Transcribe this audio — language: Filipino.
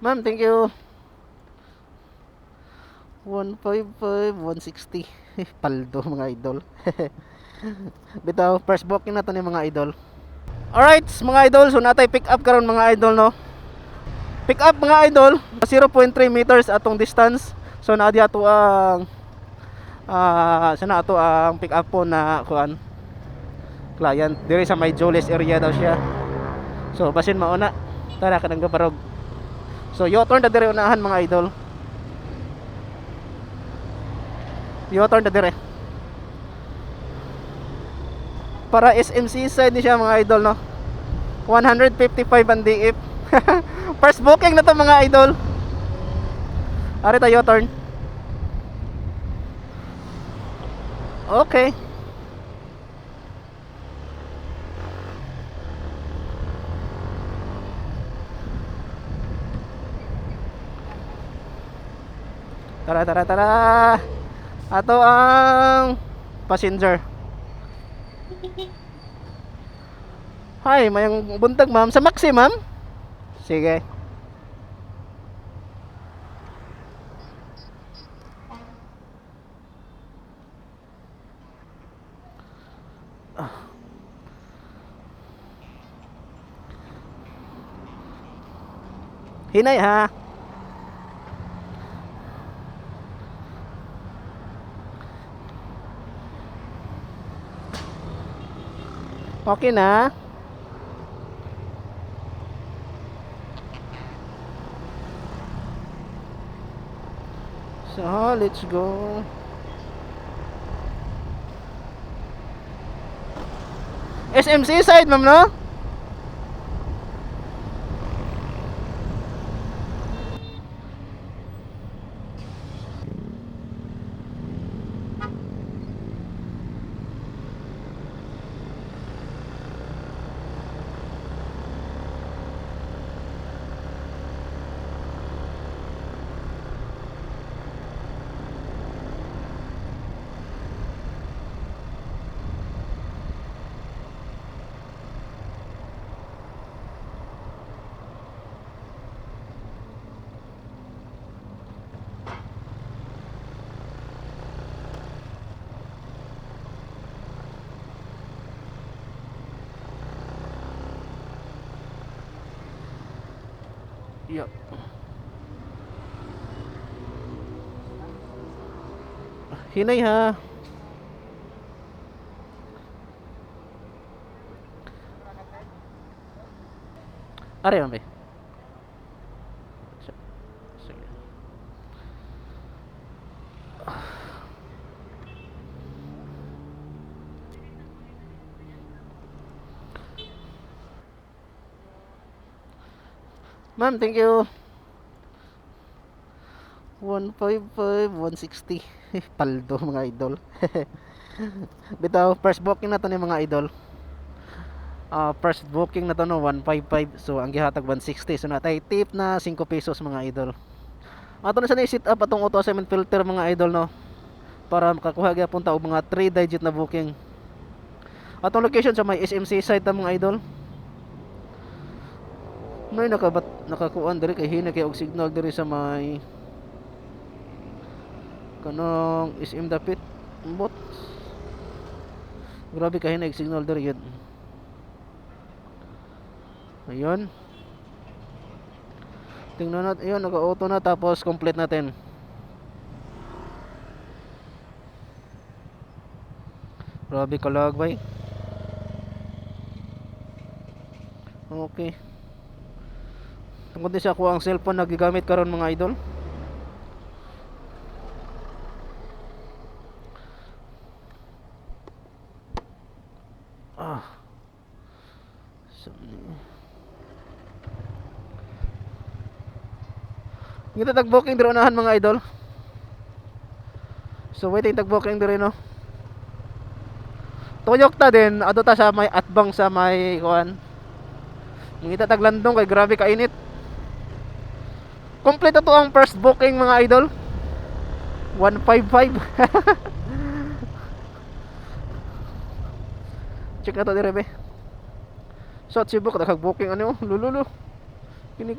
Ma'am, thank you. 155, 160. Paldo mga idol. Bitaw, first booking na to ni mga idol. Alright, mga idol, so natay pick up karon mga idol no. Pick up mga idol, 0.3 meters atong distance. So na diha to ang sana ato ang pick up po na kuan client diri sa may Jules area daw siya. So basin mauna tara kanang gabarog. So U-turn na dire unahan mga idol. U-turn na dire. Para SMC side ni siya mga idol no. 155 ang DF. First booking na to mga idol. Ari tayo U-turn. Okay. Tara, tara, tara. Ato ang passenger. Hi, mayang buntag ma'am. Sa Maxi ma'am? Sige. Hinay ha. Okay na. So, let's go. SMC side, ma'am, no? Yup. Hinay ha. Are ma'am. Sige. Ma'am, thank you. 155, 160. Paldo mga idol. Bitaw, first booking na to ni mga idol. First booking na to no 155. So ang gihatag 160. So natay tip na 5 pesos mga idol. Ato na sa ni-set up atong auto assignment filter mga idol no. Para makakuha gyapon ta og mga 3 digit na booking. Atong location sa may SMC side ta mga idol. May nakakuan diri kay hina kay og signal diri sa may kanang SM dapit bot. Grabe kay hina og signal diri yun. Ayun. Tingnan natin, ayun, naka-auto na tapos complete natin. Grabe kalag bay. Okay. Tungkol din sa ako ang cellphone na gigamit karon mga idol. Ngita tag-booking diri unahan mga idol. So waiting tag-booking diri no. Toyota din adto ta sa may atbang sa may kuan. Ngita taglandong kay grabe ka init. Kompleto to ang first booking mga idol. 155. Check na to dire be. So, sibuk nakag-booking ano, lululo. Kini.